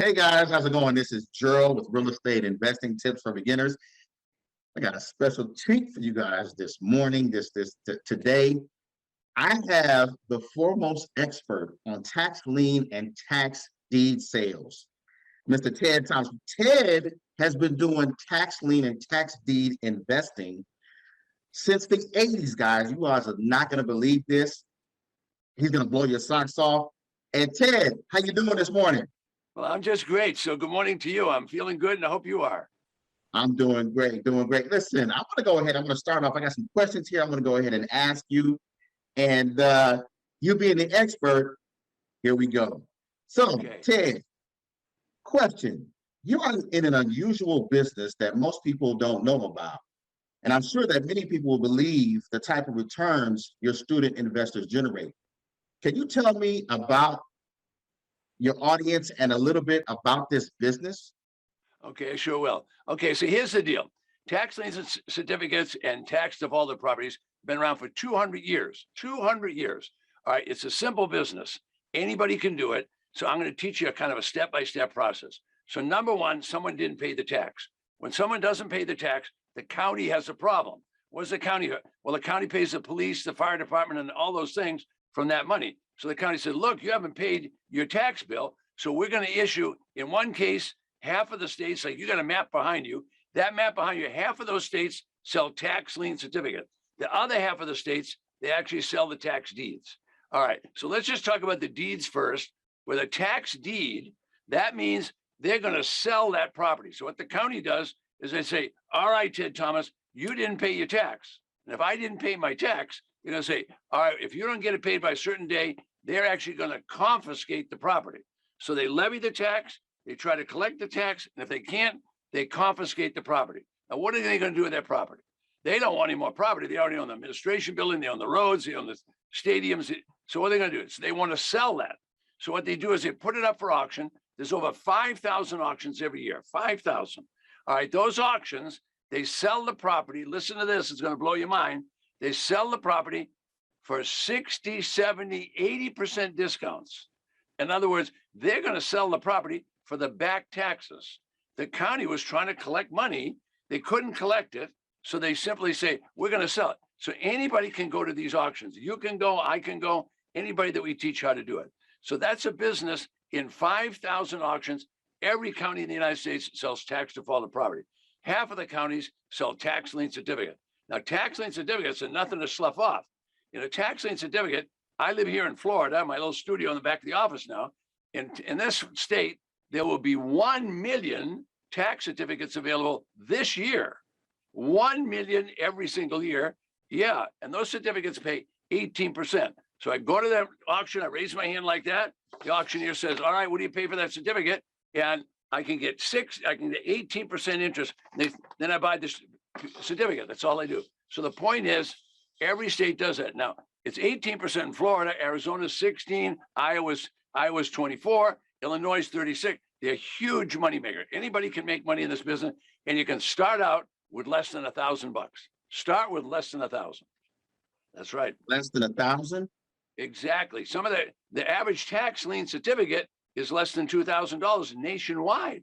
Hey guys, how's it going? This is Gerald with Real Estate Investing Tips for Beginners. I got a special treat for you guys this morning, today. I have the foremost expert on tax lien and tax deed sales, Mr. Ted Thompson. Ted has been doing tax lien and tax deed investing since the 80s, guys. You guys are not going to believe this. He's going to blow your socks off. And Ted, how you doing this morning? Well, I'm just great. So good morning to you. I'm feeling good, and I hope you are. I'm doing great, doing great. Listen, I'm going to go ahead. I'm going to start off. I got some questions here. I'm going to go ahead and ask you. And you being the expert, here we go. So, Okay. Ted, question. You are in an unusual business that most people don't know about. And I'm sure that many people will believe the type of returns your student investors generate. Can you tell me about your audience and a little bit about this business? Okay, I sure will. Okay, so here's the deal. Tax liens and certificates and tax defaulted properties have been around for 200 years. 200 years. All right, it's a simple business. Anybody can do it. So I'm going to teach you a kind of a step-by-step process. So number one, someone didn't pay the tax. When someone doesn't pay the tax, the county has a problem. What does the county do? Well, the county pays the police, the fire department, and all those things from that money. So the county said, look, you haven't paid your tax bill. So we're going to issue, in one case, half of the states, like you got a map behind you, that map behind you, half of those states sell tax lien certificate. The other half of the states, they actually sell the tax deeds. All right, so let's just talk about the deeds first. With a tax deed, that means they're going to sell that property. So what the county does is they say, all right, Ted Thomas, you didn't pay your tax. And if I didn't pay my tax, you're going to say, all right, if you don't get it paid by a certain day, they're actually going to confiscate the property. So they levy the tax, they try to collect the tax, and if they can't, they confiscate the property. Now, what are they going to do with that property? They don't want any more property. They already own the administration building, they own the roads, they own the stadiums. So what are they going to do? So they want to sell that. So what they do is they put it up for auction. There's over 5,000 auctions every year, 5,000. All right, those auctions, they sell the property. Listen to this, it's going to blow your mind. They sell the property for 60, 70, 80% discounts. In other words, they're going to sell the property for the back taxes. The county was trying to collect money. They couldn't collect it. So they simply say, we're going to sell it. So anybody can go to these auctions. You can go, I can go, anybody that we teach how to do it. So that's a business in 5,000 auctions. Every county in the United States sells tax defaulted property. Half of the counties sell tax lien certificate. Now, tax lien certificates are nothing to slough off. In a tax lien certificate, I live here in Florida, my little studio in the back of the office now. In this state, there will be 1 million tax certificates available this year. 1 million every single year. Yeah, and those certificates pay 18%. So I go to that auction, I raise my hand like that. The auctioneer says, all right, what do you pay for that certificate? And I can get 18% interest. Then I buy this certificate. That's all I do. So the point is, every state does that. Now, it's 18% in Florida, Arizona's 16, Iowa's 24, Illinois 36. They're huge money maker. Anybody can make money in this business, and you can start out with less than $1,000. Start with less than 1,000. That's right. Less than 1,000? Exactly. Some of the average tax lien certificate is less than $2,000 nationwide.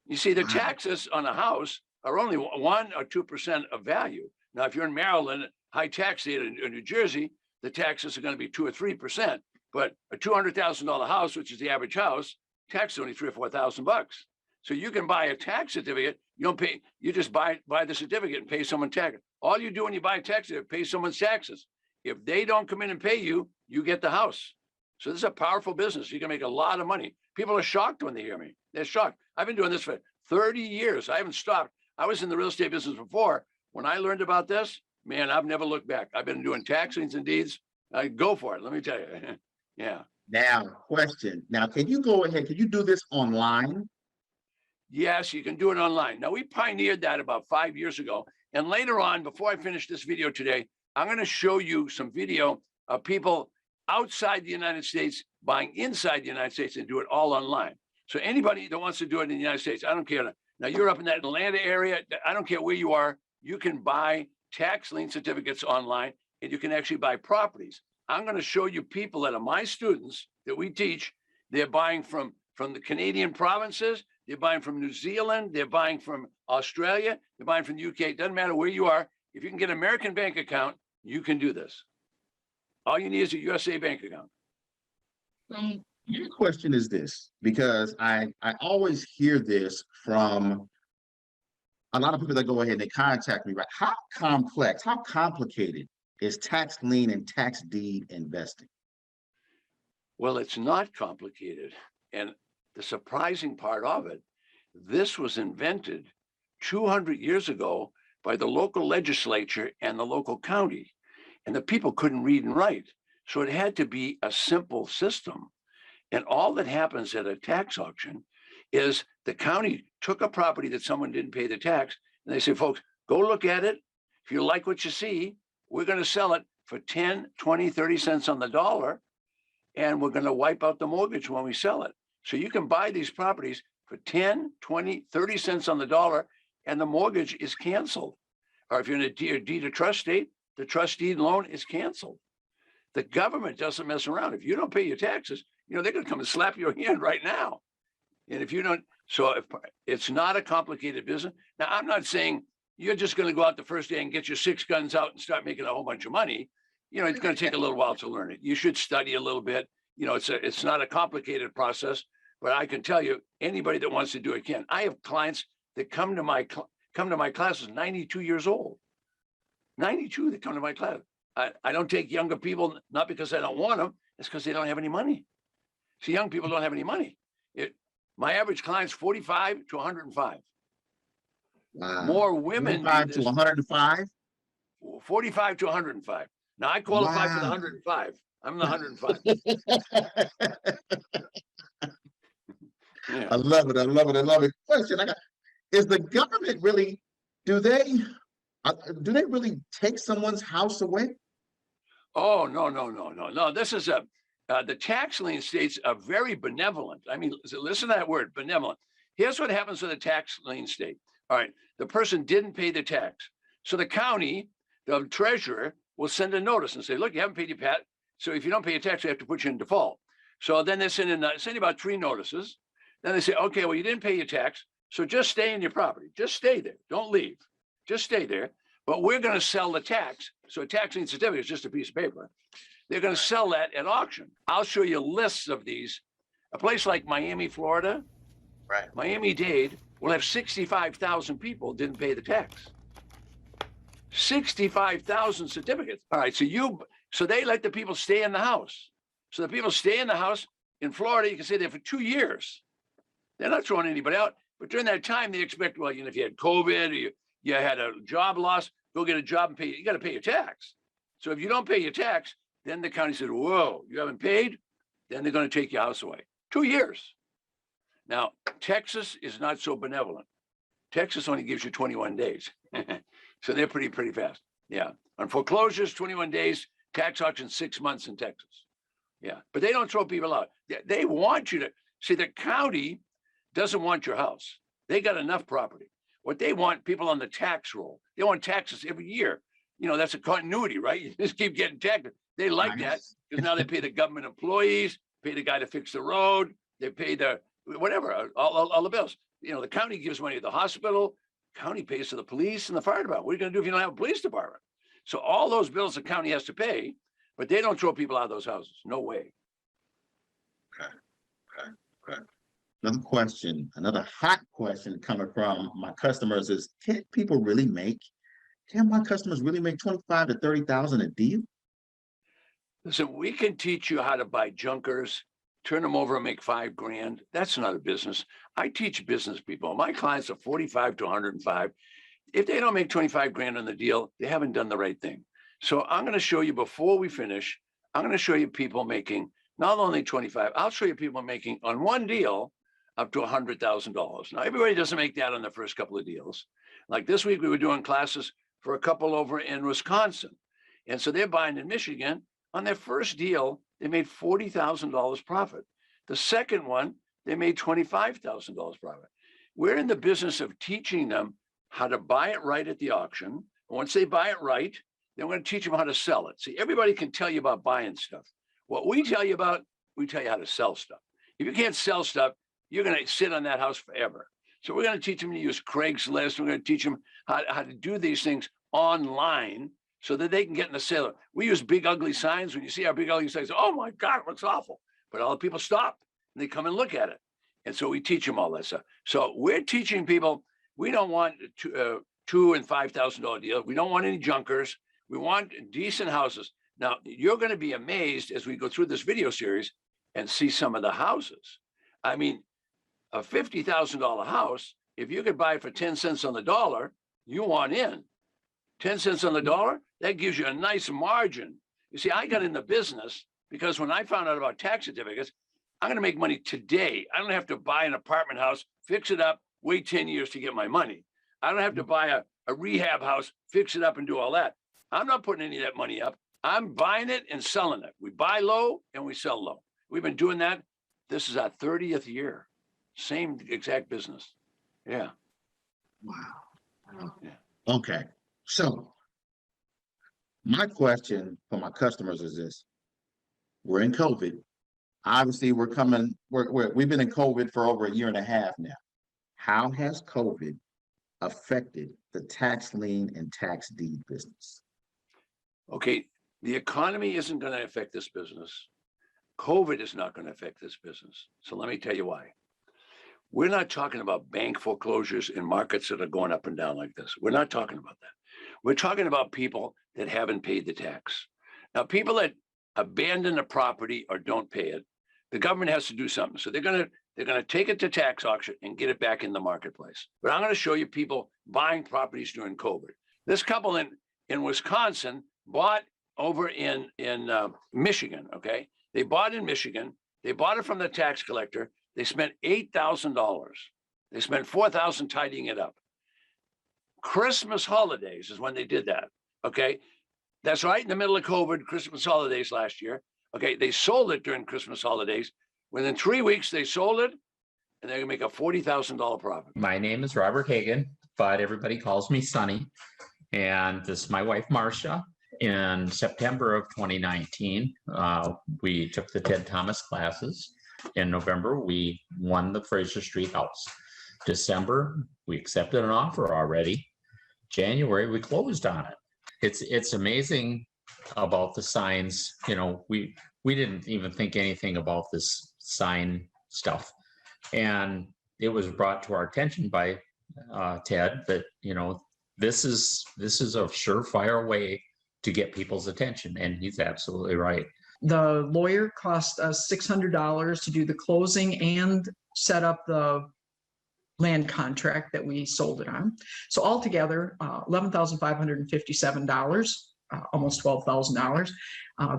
You see, the taxes on a house are only 1 or 2% of value. Now, if you're in Maryland, high tax state, or New Jersey, the taxes are going to be 2 or 3%. But a $200,000 house, which is the average house, tax is only $3,000 or $4,000. So you can buy a tax certificate. You don't pay. You just buy the certificate and pay someone tax. All you do when you buy a tax certificate, pay someone's taxes. If they don't come in and pay you, you get the house. So this is a powerful business. You can make a lot of money. People are shocked when they hear me. They're shocked. I've been doing this for 30 years. I haven't stopped. I was in the real estate business before. When I learned about this, man, I've never looked back. I've been doing tax liens and deeds. Go for it. Let me tell you. Yeah. Now, question. Now, can you go ahead? Can you do this online? Yes, you can do it online. Now, we pioneered that about 5 years ago. And later on, before I finish this video today, I'm going to show you some video of people outside the United States buying inside the United States and do it all online. So anybody that wants to do it in the United States, I don't care. Now, you're up in that Atlanta area. I don't care where you are. You can buy tax lien certificates online, and you can actually buy properties. I'm going to show you people that are my students that we teach. They're buying from from the Canadian provinces. They're buying from New Zealand. They're buying from Australia. They're buying from the UK. It doesn't matter where you are. If you can get an American bank account, you can do this. All you need is a USA bank account. Your question is this, because I always hear this from a lot of people that go ahead and they contact me, right? How complex, how complicated is tax lien and tax deed investing? Well, it's not complicated. And the surprising part of it, this was invented 200 years ago by the local legislature and the local county. And the people couldn't read and write. So it had to be a simple system. And all that happens at a tax auction is the county took a property that someone didn't pay the tax, and they say, folks, go look at it. If you like what you see, we're going to sell it for 10, 20, 30 cents on the dollar, and we're going to wipe out the mortgage when we sell it. So you can buy these properties for 10, 20, 30 cents on the dollar, and the mortgage is canceled. Or if you're in a deed of trust state, the trust deed loan is canceled. The government doesn't mess around. If you don't pay your taxes, they're going to come and slap your hand right now. And if you don't, so if it's not a complicated business. Now, I'm not saying you're just going to go out the first day and get your 6 guns out and start making a whole bunch of money. It's going to take a little while to learn it. You should study a little bit. It's not a complicated process, but I can tell you, anybody that wants to do it can. I have clients that come to my classes 92 years old. 92 that come to my class. I don't take younger people, not because I don't want them, it's because they don't have any money. See, young people don't have any money. My average client's 45 to 105. Wow. More women. 45 to 105? 45 to 105. Now I qualify for the 105. I'm the 105. Yeah. I love it. I love it. I love it. Question I got: is the government really? Do they really take someone's house away? Oh, no. This is the tax lien states are very benevolent. I mean, listen to that word, benevolent. Here's what happens with a tax lien state. All right, the person didn't pay the tax. So the county, the treasurer, will send a notice and say, look, you haven't paid your PAT. So if you don't pay your tax, we have to put you in default. So then they send about 3 notices. Then they say, okay, well, you didn't pay your tax. So just stay in your property. Just stay there. Don't leave. Just stay there. But we're going to sell the tax. So a tax lien certificate is just a piece of paper. They're going to sell that at auction. I'll show you lists of these. A place like Miami, Florida, Right. Miami-Dade will have 65,000 people didn't pay the tax. 65,000 certificates. All right, so they let the people stay in the house. So the people stay in the house. In Florida, you can stay there for 2 years. They're not throwing anybody out. But during that time, they expect, well, if you had COVID or you had a job loss, go get a job and pay. You got to pay your tax. So if you don't pay your tax, then the county said, whoa, you haven't paid? Then they're going to take your house away. 2 years. Now, Texas is not so benevolent. Texas only gives you 21 days. So they're pretty fast. Yeah. On foreclosures, 21 days, tax auction, 6 months in Texas. Yeah. But they don't throw people out. They want you to see, the county doesn't want your house. They got enough property. What they want, people on the tax roll, they want taxes every year. That's a continuity, right? You just keep getting taxed. They like that because now they pay the government employees, pay the guy to fix the road, they pay the whatever, all the bills. The county gives money to the hospital, county pays to the police and the fire department. What are you going to do if you don't have a police department? So all those bills the county has to pay, but they don't throw people out of those houses. No way. Okay. Another question, another hot question coming from my customers is: can my customers really make 25 to 30,000 a deal? Listen, we can teach you how to buy junkers, turn them over and make $5,000. That's not a business. I teach business people. My clients are 45 to 105. If they don't make 25 grand on the deal, they haven't done the right thing. So I'm going to show you before we finish, I'm going to show you people making not only 25, I'll show you people making on one deal up to $100,000. Now, everybody doesn't make that on the first couple of deals. Like this week, we were doing classes for a couple over in Wisconsin. And so they're buying in Michigan. On their first deal, they made $40,000 profit. The second one, they made $25,000 profit. We're in the business of teaching them how to buy it right at the auction. Once they buy it right, then we're going to teach them how to sell it. See, everybody can tell you about buying stuff. What we tell you about, we tell you how to sell stuff. If you can't sell stuff, you're going to sit on that house forever. So we're going to teach them to use Craigslist. We're going to teach them how to do these things online so that they can get in the sale. We use big, ugly signs. When you see our big, ugly signs, oh my God, it looks awful. But all the people stop and they come and look at it. And so we teach them all that stuff. So we're teaching people, we don't want $2,000 and $5,000 deals. We don't want any junkers. We want decent houses. Now, you're going to be amazed as we go through this video series and see some of the houses. I mean, a $50,000 house, if you could buy it for 10 cents on the dollar, you want in. 10 cents on the dollar, that gives you a nice margin. You see, I got in the business because when I found out about tax certificates, I'm going to make money today. I don't have to buy an apartment house, fix it up, wait 10 years to get my money. I don't have to buy a rehab house, fix it up and do all that. I'm not putting any of that money up. I'm buying it and selling it. We buy low and we sell low. We've been doing that. This is our 30th year. Same exact business. Yeah. Wow. Yeah. Okay. So my question for my customers is this. We're in COVID. Obviously, we've been in COVID for over a year and a half now. How has COVID affected the tax lien and tax deed business? Okay. The economy isn't going to affect this business. COVID is not going to affect this business. So let me tell you why. We're not talking about bank foreclosures in markets that are going up and down like this. We're not talking about that. We're talking about people that haven't paid the tax. Now, people that abandon a property or don't pay it, the government has to do something. So they're going to take it to tax auction and get it back in the marketplace. But I'm going to show you people buying properties during COVID. This couple in Wisconsin bought over in Michigan, okay? They bought in Michigan. They bought it from the tax collector. They spent $8,000. They spent $4,000 tidying it up. Christmas holidays is when they did that, okay? That's right in the middle of COVID, Christmas holidays last year. Okay, they sold it during Christmas holidays. Within 3 weeks, they sold it, and they're gonna make a $40,000 profit. My name is Robert Hagan, but everybody calls me Sonny. And this is my wife, Marcia. In September of 2019, we took the Ted Thomas classes. In November, we won the Fraser Street house. December, we accepted an offer already. January, we closed on it. It's amazing about the signs. You know, we didn't even think anything about this sign stuff. And it was brought to our attention by Ted that, you know, this is a surefire way to get people's attention. And he's absolutely right. The lawyer cost us $600 to do the closing and set up the land contract that we sold it on. So altogether, $11,557, almost $12,000.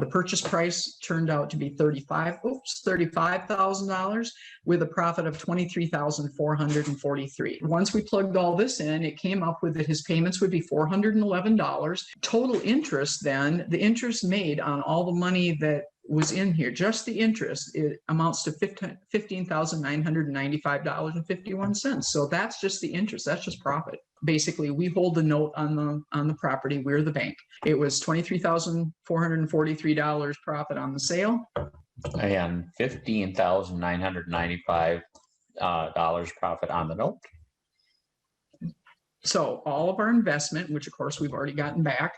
The purchase price turned out to be $35,000 with a profit of $23,443. Once we plugged all this in, it came up with that his payments would be $411. Total interest then, the interest made on all the money that was in here, just the interest, it amounts to $15,995.51. So that's just the interest, that's just profit. Basically, we hold the note on the property, we're the bank. It was $23,443 profit on the sale. And $15,995 profit on the note. So all of our investment, which of course we've already gotten back,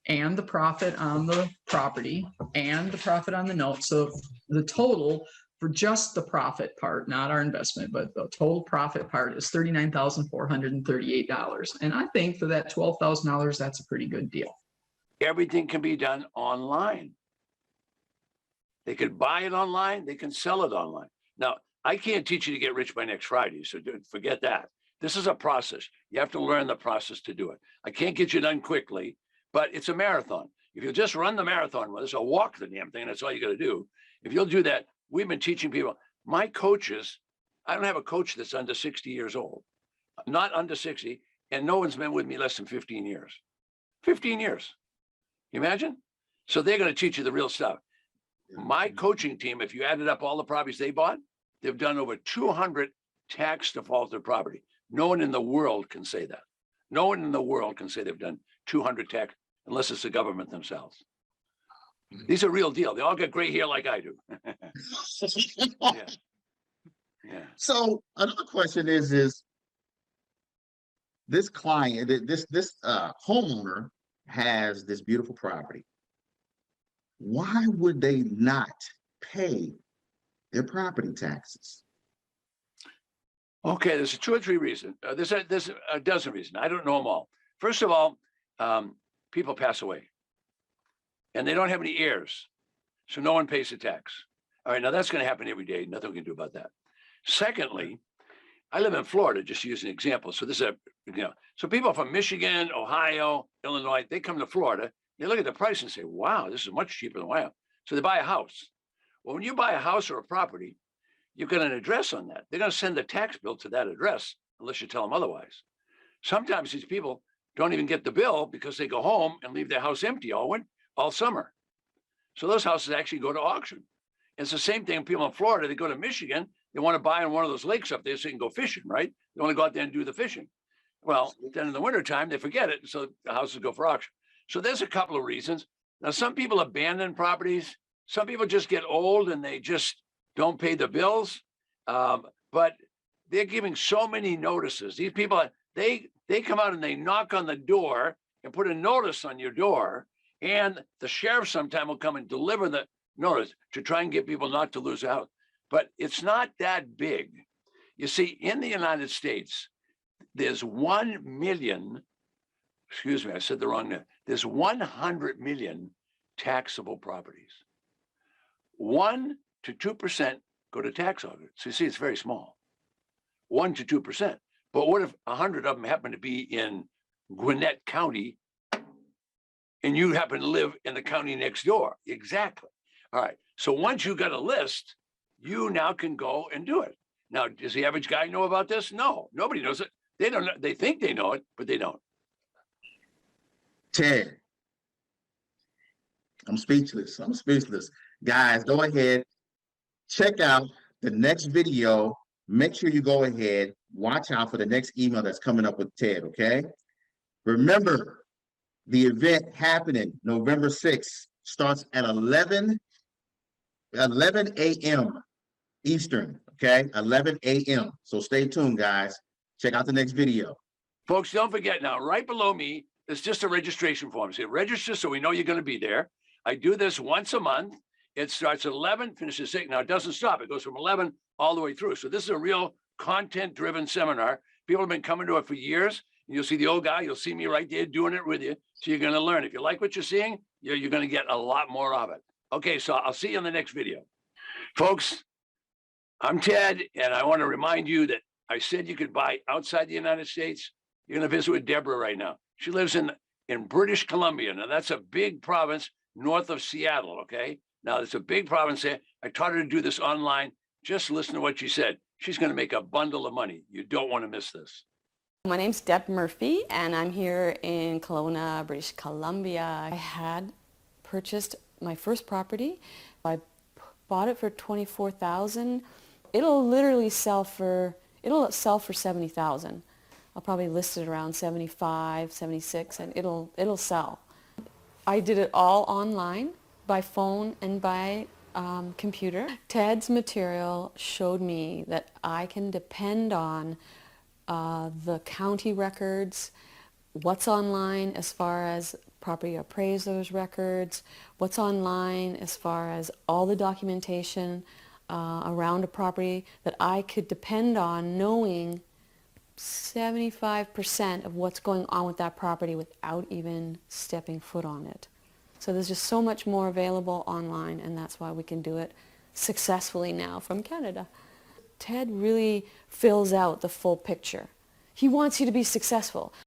and the profit on the property and the profit on the note. So the total for just the profit part, not our investment, but the total profit part is $39,438. And I think for that $12,000, that's a pretty good deal. Everything can be done online. They could buy it online, they can sell it online. Now, I can't teach you to get rich by next Friday, so forget that. This is a process. You have to learn the process to do it. I can't get you done quickly, but it's a marathon. If you just run the marathon with us or walk the damn thing, that's all you got to do. If you'll do that, we've been teaching people. My coaches, I don't have a coach that's under 60 years old, not under 60, and no one's been with me less than 15 years. 15 years. You imagine? So they're going to teach you the real stuff. My coaching team, if you added up all the properties they bought, they've done over 200 tax defaulted property. No one in the world can say that. No one in the world can say they've done 200 tax, unless it's the government themselves. These are real deal. They all got gray hair like I do. Yeah. Yeah. So another question is this client, this homeowner has this beautiful property. Why would they not pay their property taxes? Okay, there's two or three reasons. There's a dozen reasons. I don't know them all. First of all, people pass away and they don't have any heirs. So no one pays the tax. All right, now that's going to happen every day. Nothing we can do about that. Secondly, I live in Florida, just to use an example. So this is so people from Michigan, Ohio, Illinois, they come to Florida, they look at the price and say, wow, this is much cheaper than Ohio. So they buy a house. Well, when you buy a house or a property, you've got an address on that. They're going to send the tax bill to that address unless you tell them otherwise. Sometimes these people don't even get the bill because they go home and leave their house empty all summer. So those houses actually go to auction. It's the same thing. People in Florida, they go to Michigan, they want to buy on one of those lakes up there so they can go fishing, right? They want to go out there and do the fishing. Well, then in the wintertime, they forget it. So the houses go for auction. So there's a couple of reasons. Now, some people abandon properties. Some people just get old and they just don't pay the bills. But they're giving so many notices. These people, they come out and they knock on the door and put a notice on your door. And the sheriff sometime will come and deliver the notice to try and get people not to lose out. But it's not that big. You see, in the United States, there's 1 million, excuse me, I said the wrong name. There's 100 million taxable properties. 1 to 2% go to tax audit. So you see, it's very small. 1 to 2%. But what if 100 of them happen to be in Gwinnett County and you happen to live in the county next door? Exactly. All right. So once you got a list, you now can go and do it. Now, does the average guy know about this? No, nobody knows it. They don't know. They think they know it, but they don't. Ted, I'm speechless. I'm speechless. Guys, go ahead, check out the next video. Make sure you go ahead, watch out for the next email that's coming up with Ted, okay? Remember, the event happening November 6th starts at 11 a.m. Eastern, okay? 11 a.m. So stay tuned, guys. Check out the next video. Folks, don't forget now, right below me, it's just a registration form. So register so we know you're going to be there. I do this once a month. It starts at 11, finishes 6. Now, it doesn't stop. It goes from 11 all the way through. So this is a real content-driven seminar. People have been coming to it for years. You'll see the old guy. You'll see me right there doing it with you. So you're going to learn. If you like what you're seeing, you're going to get a lot more of it. Okay, so I'll see you in the next video. Folks, I'm Ted, and I want to remind you that I said you could buy outside the United States. You're going to visit with Deborah right now. She lives in British Columbia. Now, that's a big province north of Seattle, okay? Now, it's a big province there. I taught her to do this online. Just listen to what she said. She's going to make a bundle of money. You don't want to miss this. My name's Deb Murphy, and I'm here in Kelowna, British Columbia. I had purchased my first property. I bought it for $24,000. It'll literally sell for $70,000. I'll probably list it around 75, 76, and it'll sell. I did it all online, by phone and by computer. Ted's material showed me that I can depend on the county records, what's online as far as property appraisers records, what's online as far as all the documentation around a property, that I could depend on knowing 75% of what's going on with that property without even stepping foot on it. So there's just so much more available online, and that's why we can do it successfully now from Canada. Ted really fills out the full picture. He wants you to be successful.